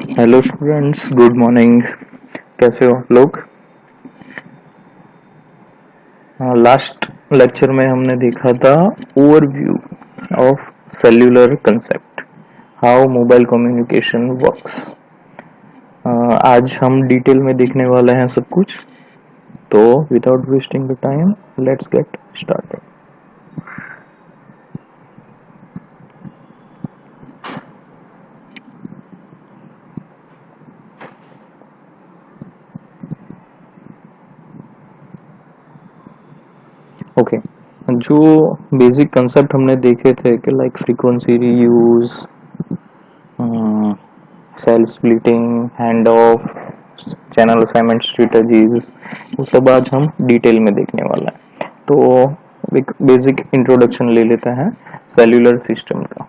Hello students, good morning. कैसे हो आप लोग? लास्ट लेक्चर में हमने देखा था overview of cellular concept, how mobile communication works. आज हम डिटेल में देखने वाले हैं सब कुछ। तो without wasting the time, let's get started. Okay, जो बेसिक कंसेप्ट हमने देखे थे कि like frequency reuse, cell splitting, hand off, channel assignment strategies, वो सब आज हम डिटेल में देखने वाला है। तो एक बेसिक इंट्रोडक्शन ले लेते हैं सेल्यूलर सिस्टम का।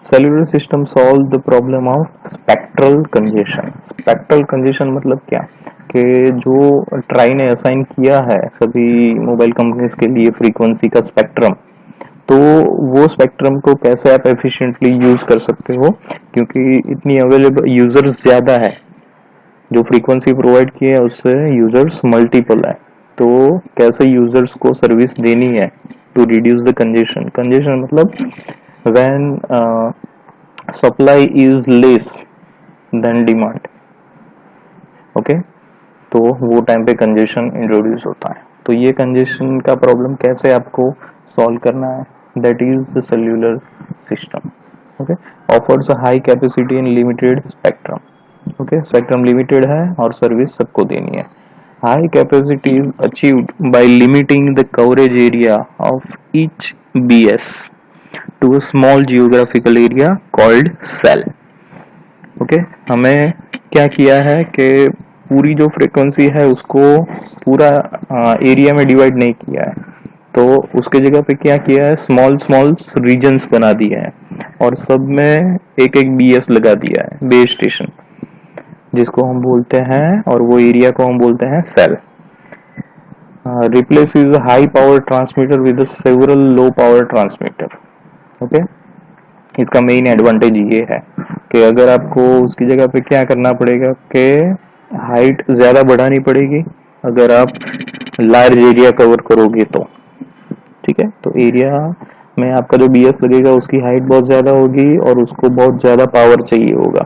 Cellular system solve the problem of spectral congestion. Spectral congestion मतलब क्या कि जो ट्राई ने असाइन किया है सभी मोबाइल कंपनीज के लिए फ्रीक्वेंसी का स्पेक्ट्रम, तो वो स्पेक्ट्रम को कैसे आप एफिशिएंटली यूज कर सकते हो, क्योंकि इतनी अवेलेबल यूजर्स ज्यादा है। जो फ्रीक्वेंसी प्रोवाइड की है उससे यूजर्स मल्टीपल है, तो कैसे यूजर्स को सर्विस देनी है to reduce the congestion. Congestion मतलब when supply is less than demand. Okay, तो वो टाइम पे कंजेशन इंट्रोड्यूस होता है। तो ये कंजेशन का प्रॉब्लम कैसे आपको सॉल्व करना है, that is the cellular system. Okay, offers a high capacity in limited spectrum. Okay, spectrum limited है और सर्विस सबको देनी है। High capacity is achieved by limiting the coverage area of each BS to a small geographical area called cell. Okay, हमें क्या किया है कि पूरी जो फ्रीक्वेंसी है उसको पूरा एरिया में डिवाइड नहीं किया है, तो उसके जगह पे क्या किया है, स्मॉल स्मॉल रीजन्स बना दिए हैं और सब में एक एक बीएस लगा दिया है, बेस स्टेशन, जिसको हम बोलते हैं, और वो एरिया को हम बोलते हैं cell. Replace is high power transmitter with several low power transmitter. Okay, इसका मेन एडवांटेज ये है कि अगर आपको उसकी जगह पे क्या करना पड़ेगा कि हाइट ज्यादा बढ़ानी पड़ेगी अगर आप लार्ज एरिया कवर करोगे तो। ठीक है, तो एरिया में आपका जो बीएस लगेगा उसकी हाइट बहुत ज्यादा होगी और उसको बहुत ज्यादा पावर चाहिए होगा।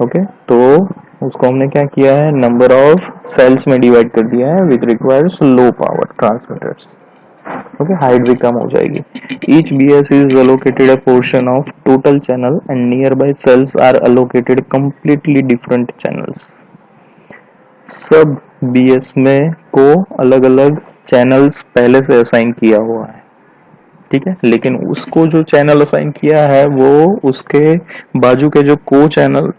ओके, तो उसको हमने क्या किया है, नंबर ऑफ सेल्स में डिवाइड कर दिया है which requires low power transmitters. Okay, height भी कम हो जाएगी। Each BS is allocated a portion of total channel and near by cells are allocated completely different channels. सब बीएस में को अलग अलग चैनल्स पहले से असाइन किया हुआ है। ठीक है, लेकिन उसको जो चैनल असाइन किया है वो उसके बाजू के जो को चैनल,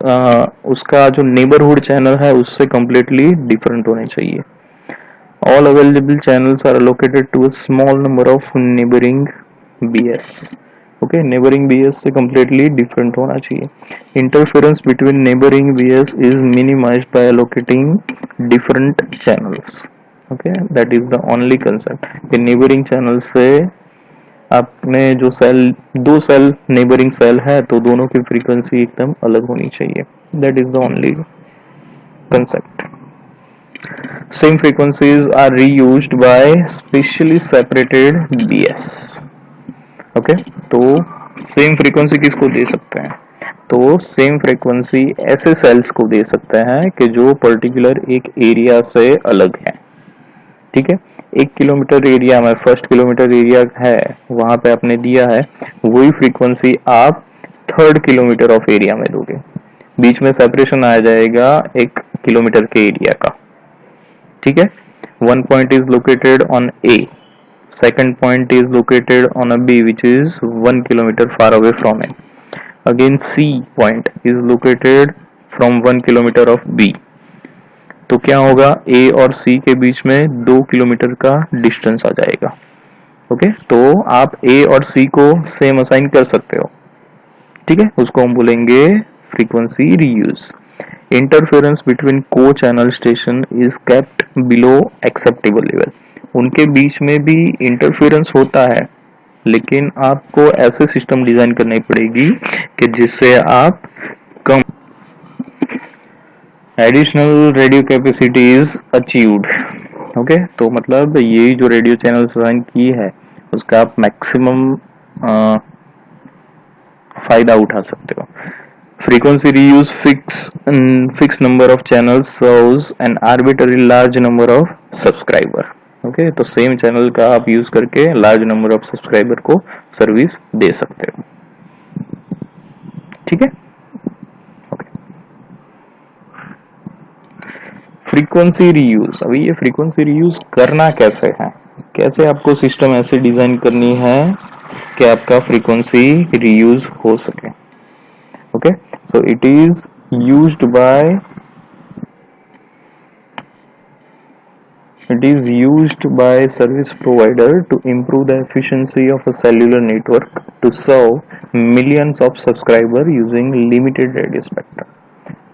उसका जो नेबरहुड चैनल है उससे कंप्लीटली डिफरेंट होने चाहिए। All available channels are allocated to a small number of neighboring BS. Okay, neighboring BS से completely different होना चाहिए। Interference between neighboring BS is minimized by allocating different channels. Okay, that is the only concept कि neighboring channel से आपने जो cell, दो cell neighbouring cell है तो दोनों की फ्रीक्वेंसी एकदम अलग होनी चाहिए। That is the only concept. Same frequencies are reused by specially separated BS. Okay, तो सेम फ्रीक्वेंसी किसको दे सकते हैं, तो सेम फ्रीक्वेंसी ऐसे सेल्स को दे सकते हैं कि जो पर्टिकुलर एक एरिया से अलग है। ठीक है, 1 किलोमीटर एरिया में, फर्स्ट किलोमीटर एरिया है वहां पे आपने दिया है, वही फ्रीक्वेंसी आप 3rd किलोमीटर ऑफ एरिया में दोगे। बीच में सेपरेशन आ जाएगा 1 किलोमीटर के एरिया का। ठीक है, one point is located on A, second point is located on a B which is 1 kilometer far away from A. Again C point is located from 1 kilometer of B. तो क्या होगा, A और C के बीच में 2 kilometre का distance आ जाएगा। Okay, तो आप A और C को सेम असाइन कर सकते हो। ठीक है, उसको हम बोलेंगे फ्रीक्वेंसी रीयूज। इंटरफेरेंस बिटवीन को channel station is kept below acceptable level. उनके बीच में भी इंटरफेरेंस होता है, लेकिन आपको ऐसे सिस्टम डिजाइन करनी पड़ेगी कि जिससे आप कम additional radio capacity is achieved. Okay, तो मतलब ये जो रेडियो चैनल डिजाइन की है उसका आप मैक्सिमम फायदा उठा सकते हो। Frequency reuse fix number of channel serves N arbitrary large number of subscriber. Okay, तो सेम चैनल का आप यूज करके लार्ज नंबर ऑफ सब्सक्राइबर को सर्विस दे सकते हो। ठीक है, फ्रीक्वेंसी रीयूज। अभी ये फ्रीक्वेंसी रीयूज करना कैसे है, कैसे आपको सिस्टम ऐसे डिजाइन करनी है कि आपका फ्रीक्वेंसी रीयूज हो सके। Okay, so it is used by service provider to improve the efficiency of a cellular network to serve millions of subscribers using limited radio spectrum.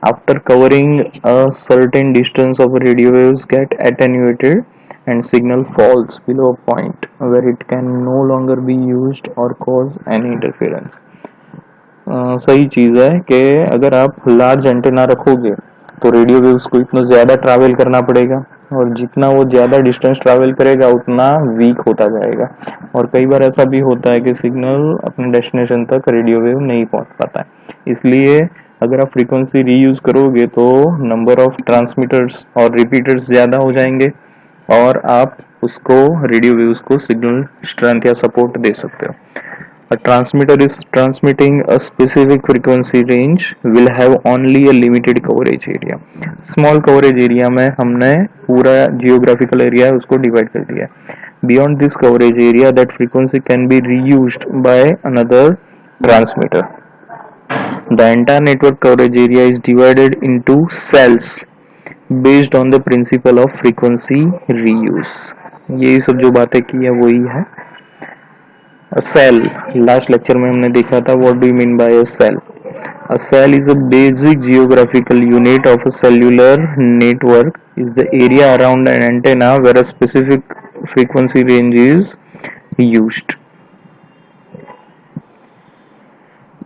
After covering a certain distance of radio waves get attenuated and signal falls below a point where it can no longer be used or cause any interference. सही चीज है कि अगर आप large antenna रखोगे तो radio waves को इतना ज्यादा ट्रैवल करना पड़ेगा और जितना वो ज्यादा डिस्टेंस ट्रैवल करेगा उतना वीक होता जाएगा। और कई बार ऐसा भी होता है कि सिग्नल अपने डेस्टिनेशन तक रेडियो वेव नहीं पहुंच पाता है। इसलिए अगर आप फ्रीक्वेंसी रीयूज करोगे तो नंबर ऑफ ट्रांसमीटर्स और रिपीटर्स ज्यादा हो जाएंगे और आप उसको रेडियो वेव्स को सिग्नल स्ट्रेंथ या सपोर्ट दे सकते हो। A transmitter is transmitting a specific frequency range will have only a limited coverage area. Small coverage area में हमने पूरा geographical area उसको divide कर दिया। Beyond this coverage area, that frequency can be reused by another transmitter. The entire network coverage area is divided into cells based on the principle of frequency reuse. यही सब जो बातें की है वही है। A cell, लास्ट लेक्चर में हमने देखा था what do you mean by a cell? A cell is a basic geographical unit of a cellular network is the area around an antenna where a specific frequency range is used.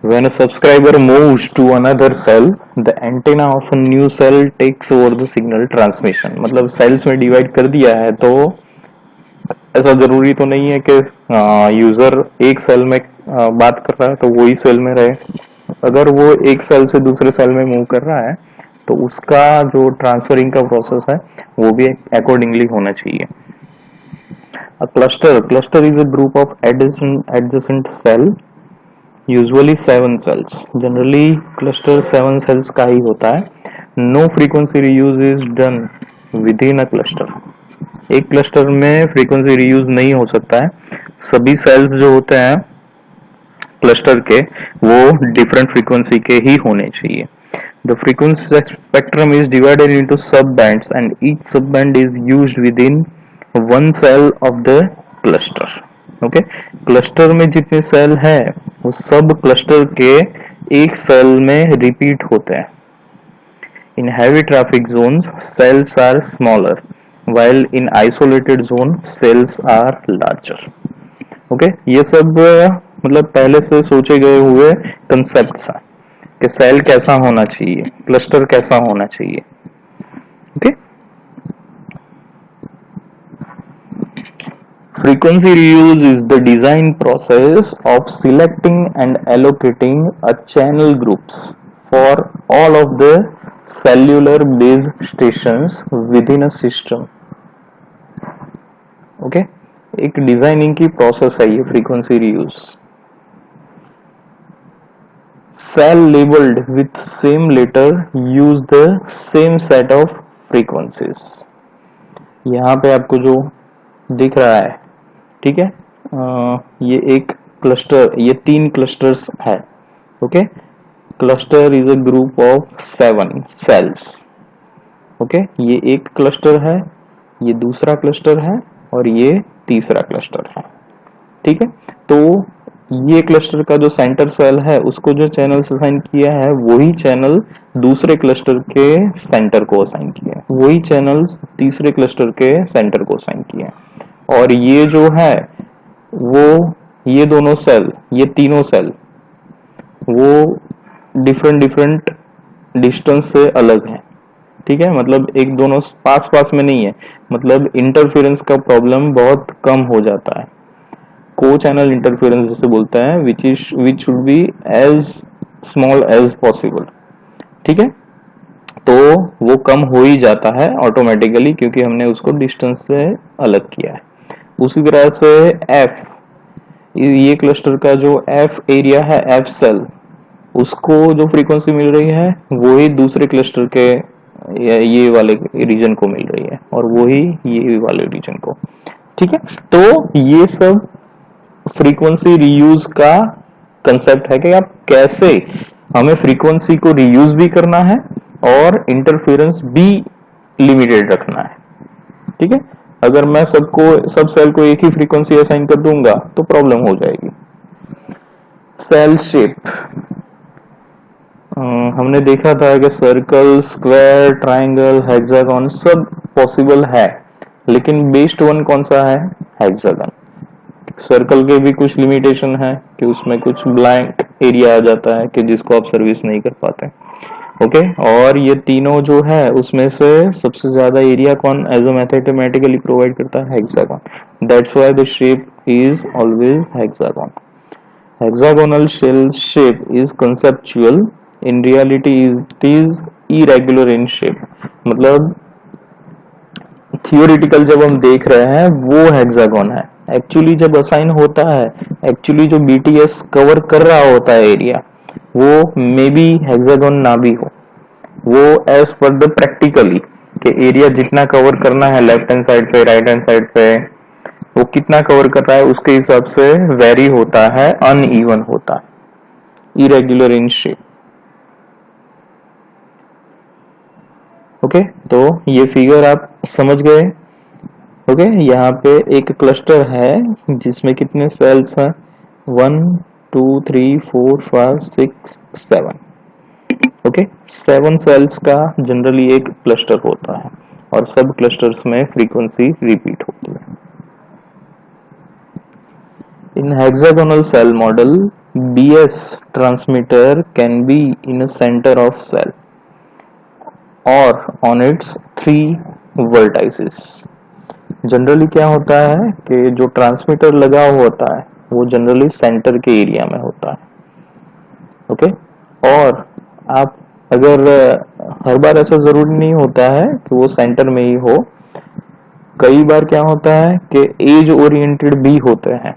When a subscriber moves to another cell, the antenna of a new cell takes over the signal transmission. मतलब cells में divide कर दिया है तो ऐसा जरूरी तो नहीं है कि यूजर एक सेल में बात कर रहा है तो वही सेल में रहे। अगर वो एक सेल से दूसरे सेल में मूव कर रहा है तो उसका जो ट्रांसफरिंग का प्रोसेस है वो भी अकॉर्डिंगली होना चाहिए। Cluster is a group of adjacent cell, usually 7 cells. Generally cluster 7 cells का ही होता है। No frequency reuse is done within a cluster. एक क्लस्टर में फ्रीक्वेंसी रीयूज नहीं हो सकता है। सभी सेल्स जो होते हैं क्लस्टर के वो डिफरेंट फ्रीक्वेंसी के ही होने चाहिए। The frequency spectrum is divided into sub bands and each sub band is used within one cell of the cluster. Okay, cluster में जितने सेल है वो सब क्लस्टर के एक सेल में रिपीट होते हैं। In heavy traffic zones cells are smaller while in isolated zone cells are larger. Okay, ये सब मतलब पहले से सोचे गए हुए कंसेप्ट्स हैं कि सेल कैसा होना चाहिए, क्लस्टर कैसा होना चाहिए। Okay, frequency reuse is the design process of selecting and allocating a channel groups for all of the cellular base stations within a system. Okay, एक डिजाइनिंग की प्रोसेस है ये frequency reuse. Cell labelled with same letter use the same set of frequencies. यहाँ पे आपको जो दिख रहा है, ठीक है, ये एक क्लस्टर, ये 3 क्लस्टर्स है। Okay, cluster is a group of 7 cells. Okay, ये एक क्लस्टर है, ये दूसरा क्लस्टर है और ये तीसरा क्लस्टर है। ठीक है, तो ये क्लस्टर का जो सेंटर सेल है उसको जो चैनल असाइन किया है वही चैनल दूसरे क्लस्टर के सेंटर को असाइन किया है, वही चैनल तीसरे क्लस्टर के सेंटर को असाइन किया है। और ये जो है वो ये दोनों सेल, ये तीनों सेल वो डिफरेंट डिस्टेंस से अलग हैं। ठीक है, मतलब एक दोनों पास पास में नहीं है, मतलब इंटरफेरेंस का प्रॉब्लम बहुत कम हो जाता है। को चैनल इंटरफेरेंस जिसे बोलते हैं, which should be as small as possible. ठीक है, तो वो कम हो ही जाता है ऑटोमेटिकली, क्योंकि हमने उसको डिस्टेंस से अलग किया है। उसी तरह से एफ, ये क्लस्टर का जो एफ एरिया है, एफ सेल, उसको जो फ्रीक्वेंसी मिल रही है वही दूसरे क्लस्टर के ये वाले रीजन को मिल रही है, और वही ये वाले रीजन को। ठीक है, तो ये सब फ्रीक्वेंसी रीयूज का कंसेप्ट है कि आप कैसे, हमें फ्रीक्वेंसी को रीयूज भी करना है और इंटरफेरेंस भी लिमिटेड रखना है। ठीक है, अगर मैं सब सेल को एक ही फ्रीक्वेंसी असाइन कर दूंगा तो प्रॉब्लम हो जाएगी। सेल शेप, हमने देखा था कि सर्कल, स्क्वायर, ट्राइंगल, हेक्सागन सब पॉसिबल है, लेकिन बेस्ट वन कौन सा है? हेक्सागन। सर्कल के भी कुछ लिमिटेशन है कि उसमें कुछ ब्लैंक एरिया आ जाता है कि जिसको आप सर्विस नहीं कर पाते। ओके, और ये तीनों जो है उसमें से सबसे ज्यादा एरिया कौन मैथमेटिकली प्रोवाइड करता है? Hexagon. That's why the shape is always hexagon. Hexagonal shell shape is conceptual. In reality, it is irregular in shape. मतलब थियोरिटिकल जब हम देख रहे हैं वो हेक्सागन है, एक्चुअली जब असाइन होता है, एक्चुअली जो बीटीएस कवर कर रहा होता है एरिया, वो मे बी हेक्सागन ना भी हो। वो एज पर द प्रैक्टिकली कि एरिया जितना कवर करना है लेफ्ट हैंड साइड पे, राइट हैंड साइड पे, वो कितना कवर कर रहा है उसके हिसाब से वेरी होता है, अनइवन होता है, इरेगुलर इन शेप। ओके, तो ये फिगर आप समझ गए। ओके, यहाँ पे एक क्लस्टर है जिसमें कितने सेल्स हैं? 1 2 3 4 5 6 7। ओके, 7 सेल्स का जनरली एक क्लस्टर होता है, और सब क्लस्टर्स में फ्रीक्वेंसी रिपीट होती है। In hexagonal cell model, BS transmitter can be in a center of cell or on its 3 vertices. Generally क्या होता है कि जो ट्रांसमीटर लगा हुआ होता है वो जनरली सेंटर के एरिया में होता है। ओके, और आप अगर हर बार ऐसा जरूरी नहीं होता है कि वो सेंटर में ही हो, कई बार क्या होता है कि एज ओरिएंटेड भी होते हैं,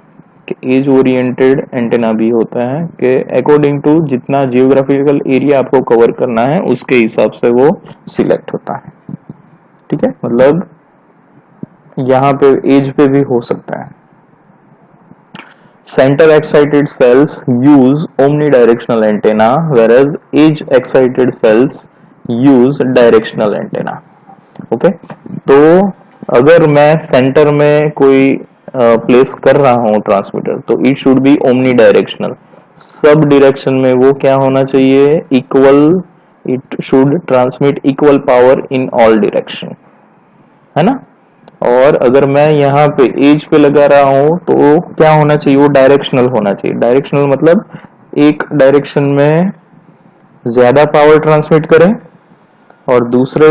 कि एज ओरिएंटेड एंटेना भी होता है कि अकॉर्डिंग टू जितना जियोग्राफिकल एरिया आपको कवर करना है उसके हिसाब से वो सिलेक्ट होता है। ठीक है, मतलब यहाँ पे एज पे भी हो सकता है। Centre excited cells use omni antenna, whereas edge excited cells use directional antenna. Okay, तो अगर मैं सेंटर में कोई प्लेस कर रहा हूं ट्रांसमीटर, तो it should be omni directional, sub direction में वो क्या होना चाहिए? Equal, it should transmit equal power in all direction, है ना। और अगर मैं यहाँ पे एज पे लगा रहा हूं तो क्या होना चाहिए? वो डायरेक्शनल होना चाहिए। डायरेक्शनल मतलब एक डायरेक्शन में ज्यादा पावर ट्रांसमिट करें और दूसरे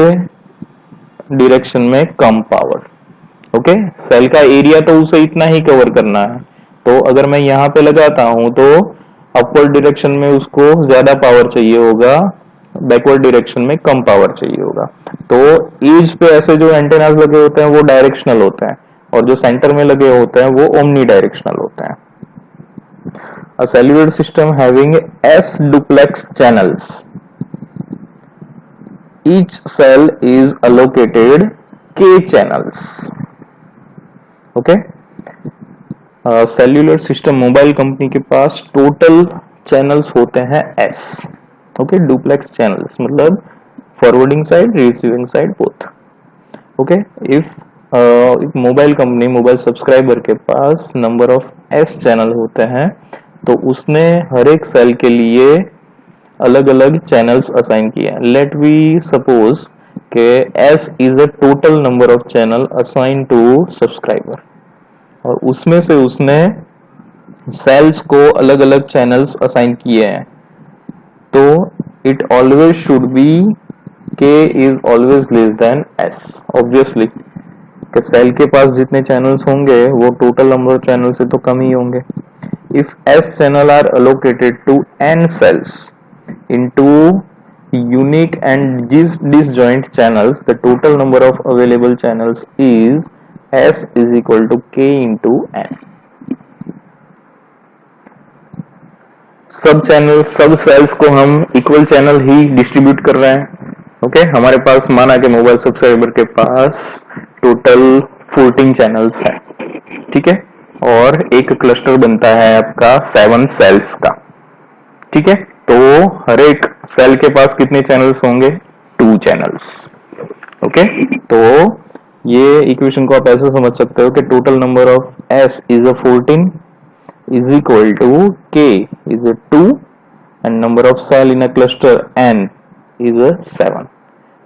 डायरेक्शन में कम पावर। ओके, सेल का एरिया तो उसे इतना ही कवर करना है, तो अगर मैं यहाँ पे लगाता हूं तो अपवर्ड डायरेक्शन में उसको ज्यादा पावर चाहिए होगा, बैकवर्ड डायरेक्शन में कम पावर चाहिए होगा। तो एज पे ऐसे जो एंटेनास लगे होते हैं वो डायरेक्शनल होते हैं, और जो सेंटर में लगे होते हैं वो ओमनी डायरेक्शनल होते हैं। A cellular system having S duplex channels. Each cell is allocated K channels. Okay, cellular system mobile company के पास टोटल चैनल्स होते हैं S। ओके, डुप्लेक्स चैनल्स मतलब forwarding side, receiving side both. Okay, if mobile company, mobile subscriber के पास number of S channel होते हैं, तो उसने हर एक सेल के लिए अलग अलग चैनल्स असाइन किए हैं। लेट वी सपोज कि S is a total number of channel assign to subscriber, और उसमें से उसने सेल्स को अलग अलग चैनल्स असाइन किए हैं, तो it always should be k is always less than s. Obviously कि सेल के पास जितने चैनल्स होंगे वो टोटल नंबर ऑफ चैनल से तो कम ही होंगे. If s channel are allocated to n cells into unique and disjoint channels, the total number of available channels is s is equal to k into n. सब channel सब sales को हम equal channel ही distribute कर रहे हैं. Okay हमारे पास माना कि मोबाइल सब्सक्राइबर के पास टोटल 14 चैनल्स हैं. ठीक है और एक क्लस्टर बनता है आपका 7 सेल्स का. ठीक है तो हर एक सेल के पास कितने चैनल्स होंगे 2 चैनल्स. ओके तो ये इक्वेशन को आप ऐसे समझ सकते हो कि total number of s is a 14 is equal to k is a 2 and number of cell in a cluster n is a 7.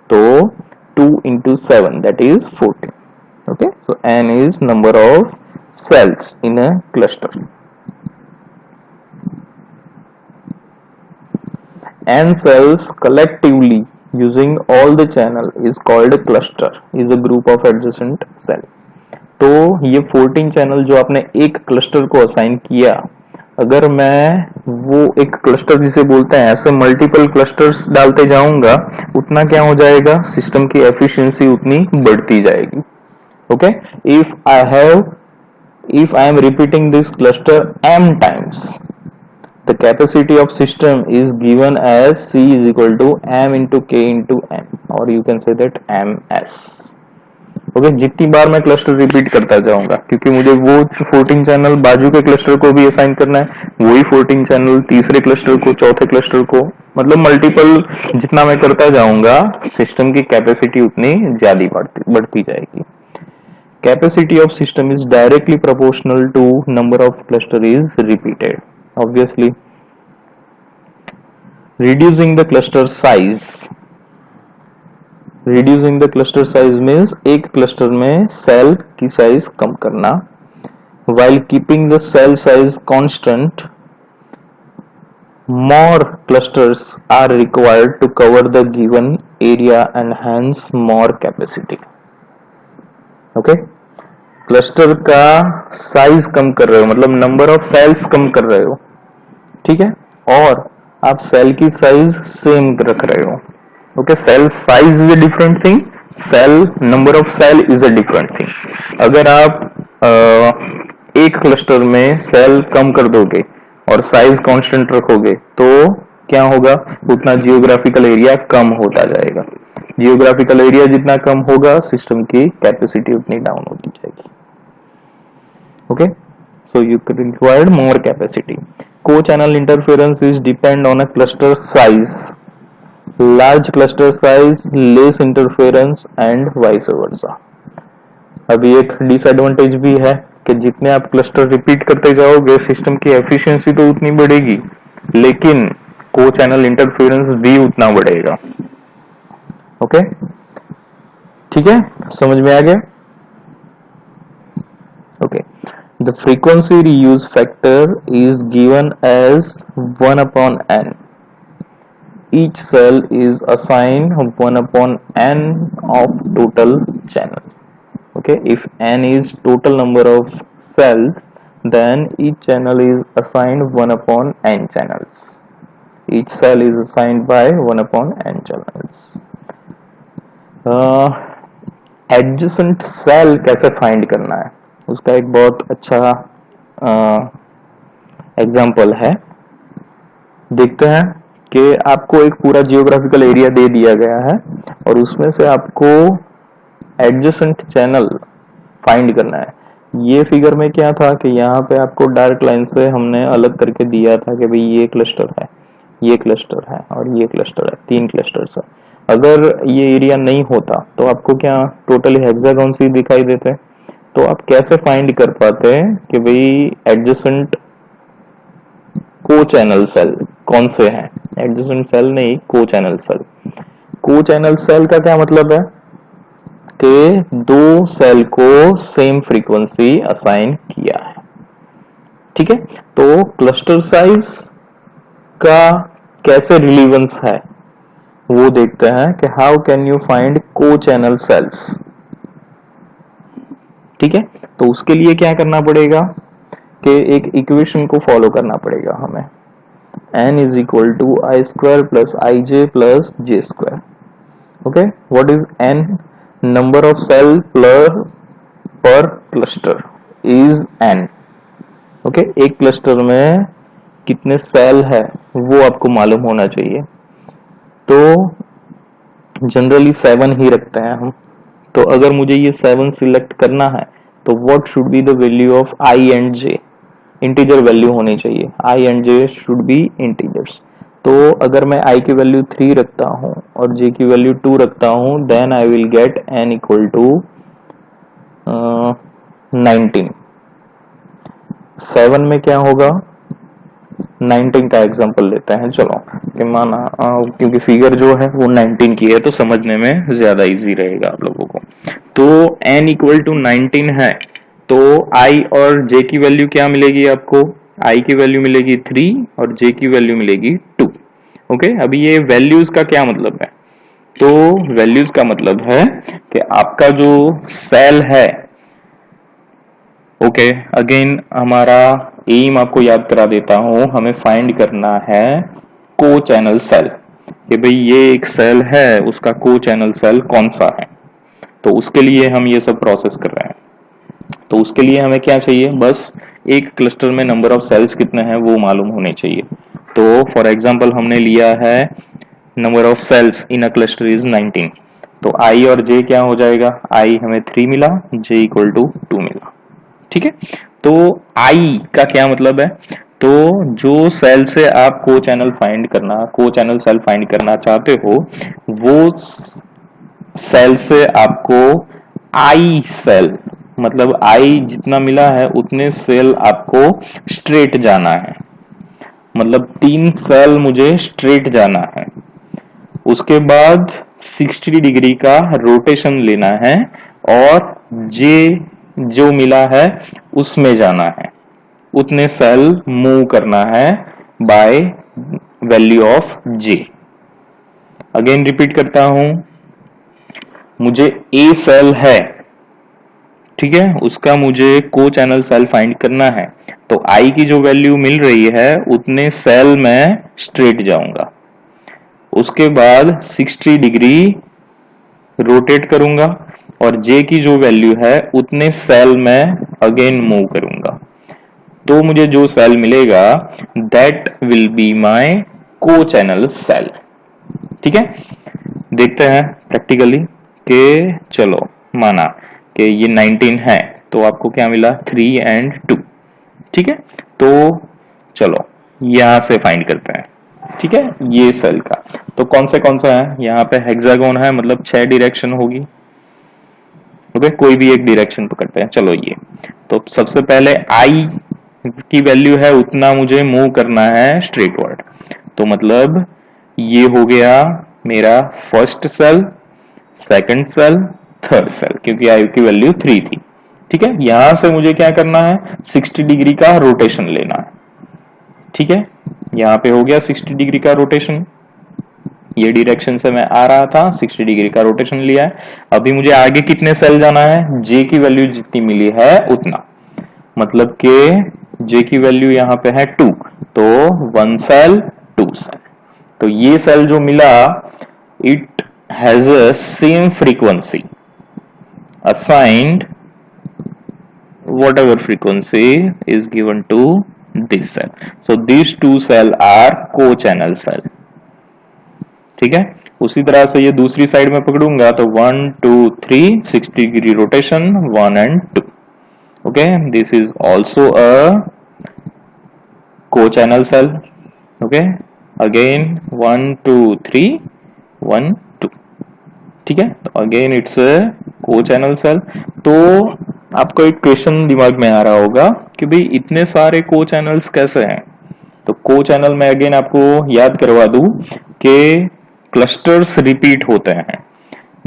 So 2 into 7 that is 14. Okay so n is number of cells in a cluster. N cells collectively using all the channel is called a cluster, is a group of adjacent cell. तो ये 14 channel जो आपने एक cluster को assign किया, अगर मैं वो एक क्लस्टर जिसे बोलते हैं ऐसे मल्टीपल क्लस्टर्स डालते जाऊंगा उतना क्या हो जाएगा सिस्टम की एफिशिएंसी उतनी बढ़ती जाएगी. Okay if I am repeating this cluster m times the capacity of system is given as c is equal to m into k into n or you can say that ms. Okay जितनी बार मैं cluster repeat करता जाऊंगा क्योंकि मुझे वो 14 channel बाजू के cluster को भी असाइन करना है, वही 14 चैनल तीसरे क्लस्टर को चौथे क्लस्टर को, मतलब मल्टीपल जितना मैं करता जाऊंगा सिस्टम की कैपेसिटी उतनी ज्यादा बढ़ती जाएगी. Capacity of system is directly proportional to number of cluster is repeated. Obviously reducing the cluster size means एक क्लस्टर में सेल की साइज कम करना while keeping the cell size constant. More clusters are required to cover the given area and hence more capacity. Okay cluster का size कम कर रहे हो मतलब नंबर ऑफ सेल्स कम कर रहे हो. ठीक है और आप सेल की साइज सेम रख रहे हो. Okay cell size is a different thing, cell number of cell is a different thing. अगर आप एक क्लस्टर में सेल कम कर दोगे और साइज कांस्टेंट रखोगे तो क्या होगा उतना जियोग्राफिकल एरिया कम होता जाएगा. जियोग्राफिकल एरिया जितना कम होगा सिस्टम की कैपेसिटी उतनी डाउन होती जाएगी. Okay so you required more capacity. Co-channel interference is depend on a cluster size. Large cluster size, less interference and vice versa. अभी एक डिसएडवांटेज भी है कि जितने आप क्लस्टर रिपीट करते जाओगे सिस्टम की एफिशिएंसी तो उतनी बढ़ेगी लेकिन को चैनल इंटरफेरेंस भी उतना बढ़ेगा. ओके ठीक है समझ में आ गया. Okay The frequency reuse factor is given as 1 upon n. Each cell is assigned 1 upon n of total channel. Okay, if n is total number of cells, then each channel is assigned 1 upon n channels. Each cell is assigned by 1 upon n channels. Adjacent cell कैसे find करना है उसका एक बहुत अच्छा example है. देखते हैं कि आपको एक पूरा जियोग्राफिकल एरिया दे दिया गया है और उसमें से आपको एडजेसेंट चैनल फाइंड करना है. ये फिगर में क्या था कि यहाँ पे आपको डार्क लाइन से हमने अलग करके दिया था कि भाई ये क्लस्टर है, ये क्लस्टर है और ये क्लस्टर है, 3 क्लस्टर्स है. अगर ये एरिया नहीं होता तो आपको क्या टोटली हेक्सागोन सी दिखाई देते. तो आप कैसे फाइंड कर पाते हैं कि भाई एडजेसेंट को चैनल सेल कौन से हैं. एडजेसेंट सेल नहीं को चैनल सेल. को चैनल सेल का क्या मतलब है कि 2 सेल को सेम फ्रीक्वेंसी असाइन किया है. ठीक है तो क्लस्टर साइज का कैसे रिलीवेंस है वो देखते हैं कि हाउ कैन यू फाइंड को चैनल सेल्स। ठीक है, तो उसके लिए क्या करना पड़ेगा कि एक इक्वेशन को फॉलो करना पड़ेगा हमें, n is equal to I square plus ij plus j square. Okay, what is n? Number of cell per cluster is n. Okay, एक क्लस्टर में कितने सेल है वो आपको मालूम होना चाहिए। तो जनरली 7 ही रखते हैं हम। तो अगर मुझे ये 7 सिलेक्ट करना है तो what should be the value of i and j? Integer value होनी चाहिए, i and j should be integers. तो अगर मैं i की वैल्यू 3 रखता हूं और j की वैल्यू 2 रखता हूं, then I will get n equal to 19। 7 में क्या होगा, 19 का एग्जांपल लेते हैं। चलो कि माना क्योंकि फिगर जो है वो 19 की है तो समझने में ज्यादा इजी रहेगा आप लोगों को। तो n इक्वल टू 19 है तो i और j की वैल्यू क्या मिलेगी आपको? i की वैल्यू मिलेगी 3 और j की वैल्यू मिलेगी 2। ओके, अभी ये वैल्यूज का क्या मतलब है? तो वैल्यूज का मतलब है कि आपका जो सेल है, ओके, अगेन हमारा एम आपको याद करा देता हूं, हमें फाइंड करना है को चैनल सेल, कि भाई ये एक सेल है उसका को चैनल सेल कौन सा है। तो उसके लिए हम ये सब प्रोसेस कर रहे हैं। तो उसके लिए हमें क्या चाहिए, बस एक क्लस्टर में नंबर ऑफ सेल्स कितने हैं वो मालूम होने चाहिए। तो फॉर एग्जांपल हमने लिया है number of cells in a cluster is 19। तो i और j क्या हो जाएगा, i हमें 3 मिला, j इक्वल टू 2 मिला। ठीक है, तो i का क्या मतलब है? तो जो सेल से आप को चैनल सेल फाइंड करना चाहते हो, वो सेल से आपको आई सेल, मतलब आई जितना मिला है उतने सेल आपको स्ट्रेट जाना है, मतलब 3 सेल मुझे स्ट्रेट जाना है। उसके बाद 60 डिग्री का रोटेशन लेना है और जे जो मिला है उसमें जाना है, उतने सेल मूव करना है by value of J. Again repeat करता हूं, मुझे ए सेल है, ठीक है, उसका मुझे को चैनल सेल फाइंड करना है। तो आई की जो वैल्यू मिल रही है उतने सेल में स्ट्रेट जाऊंगा, उसके बाद 60 डिग्री रोटेट करूंगा और जे की जो वैल्यू है उतने सेल में अगेन मूव करूंगा। तो मुझे जो सेल मिलेगा दैट विल बी माय को चैनल सेल। ठीक है, देखते हैं प्रैक्टिकली कि चलो माना कि ये 19 है तो आपको क्या मिला, 3 एंड 2। ठीक है, तो चलो यहां से फाइंड करते हैं। ठीक है, ये सेल का तो कौन सा है, यहाँ पे हेक्सागोन है, मतलब 6 डायरेक्शन होगी। ओके, कोई भी एक डायरेक्शन पकड़ते हैं। चलो ये तो सबसे पहले आई की वैल्यू है उतना मुझे मूव करना है स्ट्रेटवर्ड। तो मतलब ये हो गया मेरा first cell, second cell, third cell, क्योंकि आई की वैल्यू 3 थी। ठीक है, यहां से मुझे क्या करना है, 60 डिग्री का रोटेशन लेना है। ठीक है, यहां पे हो गया 60 डिग्री का रोटेशन, ये डायरेक्शन से मैं आ रहा था, 60 डिग्री का रोटेशन लिया है। अभी मुझे आगे कितने सेल जाना है, जे की वैल्यू जितनी मिली है उतना, मतलब कि जे की वैल्यू यहाँ पे है 2, तो 1 सेल 2 सेल। तो ये सेल जो मिला it has a same frequency assigned whatever frequency is given to this cell. So these two cell are co-channel cell. ठीक है, उसी तरह से ये दूसरी साइड में पकड़ूंगा तो 1 2 3 60 degree rotation 1 and 2. Okay, this is also a co-channel cell. Okay, again 1 2 3 1 2. ठीक है, तो अगेन इट्स अ को-चैनल सेल। तो आपको एक क्वेश्चन दिमाग में आ रहा होगा कि भाई इतने सारे को-चैनल्स कैसे हैं। तो को-चैनल में अगेन आपको याद करवा दूं कि क्लस्टर्स रिपीट होते हैं,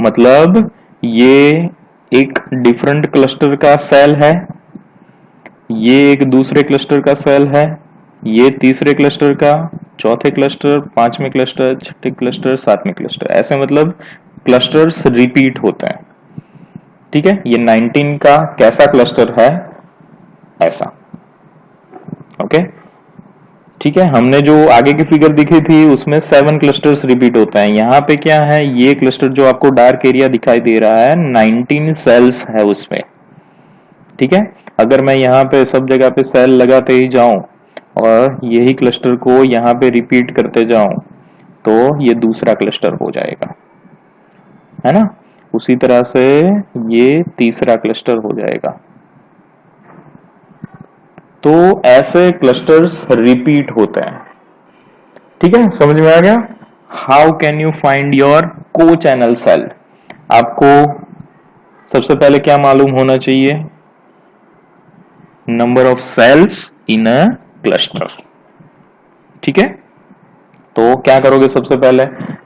मतलब ये एक डिफरेंट क्लस्टर का सेल है, ये एक दूसरे क्लस्टर का सेल है, ये तीसरे क्लस्टर का, चौथे क्लस्टर, पांचवें क्लस्टर, छठे क्लस्टर, सातवें क्लस्टर, ऐसे मतलब क्लस्टर्स रिपीट होते हैं। ठीक है, ये 19 का कैसा क्लस्टर है, ऐसा। ओके, ठीक है। हमने जो आगे की फिगर दिखी थी उसमें 7 क्लस्टर्स रिपीट होता है। यहाँ पे क्या है, ये क्लस्टर जो आपको डार्क एरिया दिखाई दे रहा है 19 सेल्स है उसमें। ठीक है, अगर मैं यहाँ पे सब जगह पे सेल लगाते ही जाऊं और यही क्लस्टर को यहाँ पे रिपीट करते जाऊं तो ये दूसरा क्लस्टर हो जाएगा, है ना। उसी तरह से ये तीसरा क्लस्टर हो जाएगा। तो ऐसे क्लस्टर्स रिपीट होते हैं। ठीक है, समझ में आ गया। How can you find your co channel cell. आपको सबसे पहले क्या मालूम होना चाहिए, number of cells in a cluster. ठीक है, तो क्या करोगे, सबसे पहले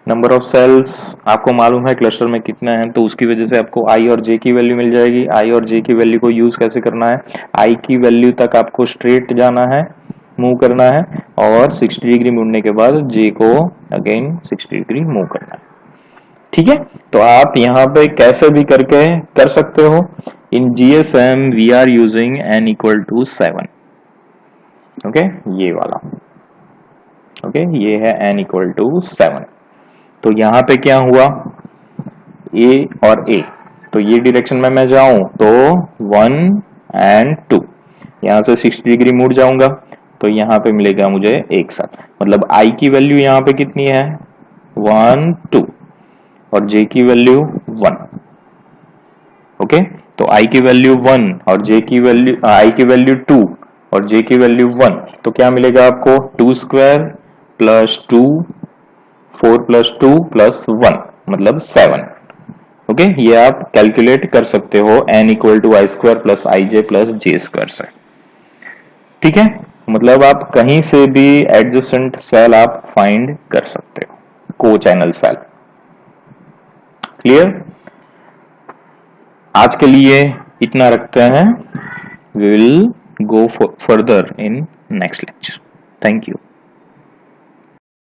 नंबर ऑफ सेल्स आपको मालूम है क्लस्टर में कितना है, तो उसकी वजह से आपको आई और जे की वैल्यू मिल जाएगी। आई और जे की वैल्यू को यूज कैसे करना है, आई की वैल्यू तक आपको स्ट्रेट जाना है, मूव करना है, और 60 डिग्री मुड़ने के बाद जे को अगेन 60 डिग्री मूव करना है। ठीक है, तो आप यहाँ पे कैसे भी करके कर सकते हो। In GSM we are using n equal to 7। Okay, ये वाला, ओके, ये है n इक्वल टू 7। तो यहाँ पे क्या हुआ, a और a, तो ये डायरेक्शन में मैं जाऊं तो 1 एंड 2, यहाँ से 60 डिग्री मुड़ जाऊंगा तो यहाँ पे मिलेगा मुझे एक साथ, मतलब i की वैल्यू यहाँ पे कितनी है 1 2 और j की वैल्यू 1। ओके, तो i की वैल्यू 1 और j की वैल्यू i की वैल्यू 2 और j की वैल्यू 1, तो क्या मिलेगा आपको 2 स्क्वायर प्लस 2, 4 प्लस 2 प्लस 1 मतलब 7। ओके, ये आप कैलकुलेट कर सकते हो n equal to i square plus i j plus j square से। ठीक है, मतलब आप कहीं से भी एडजेसेंट सेल आप फाइंड कर सकते हो, को चैनल सेल। क्लियर, आज के लिए इतना रखते हैं, we will go further in next lecture. Thank you.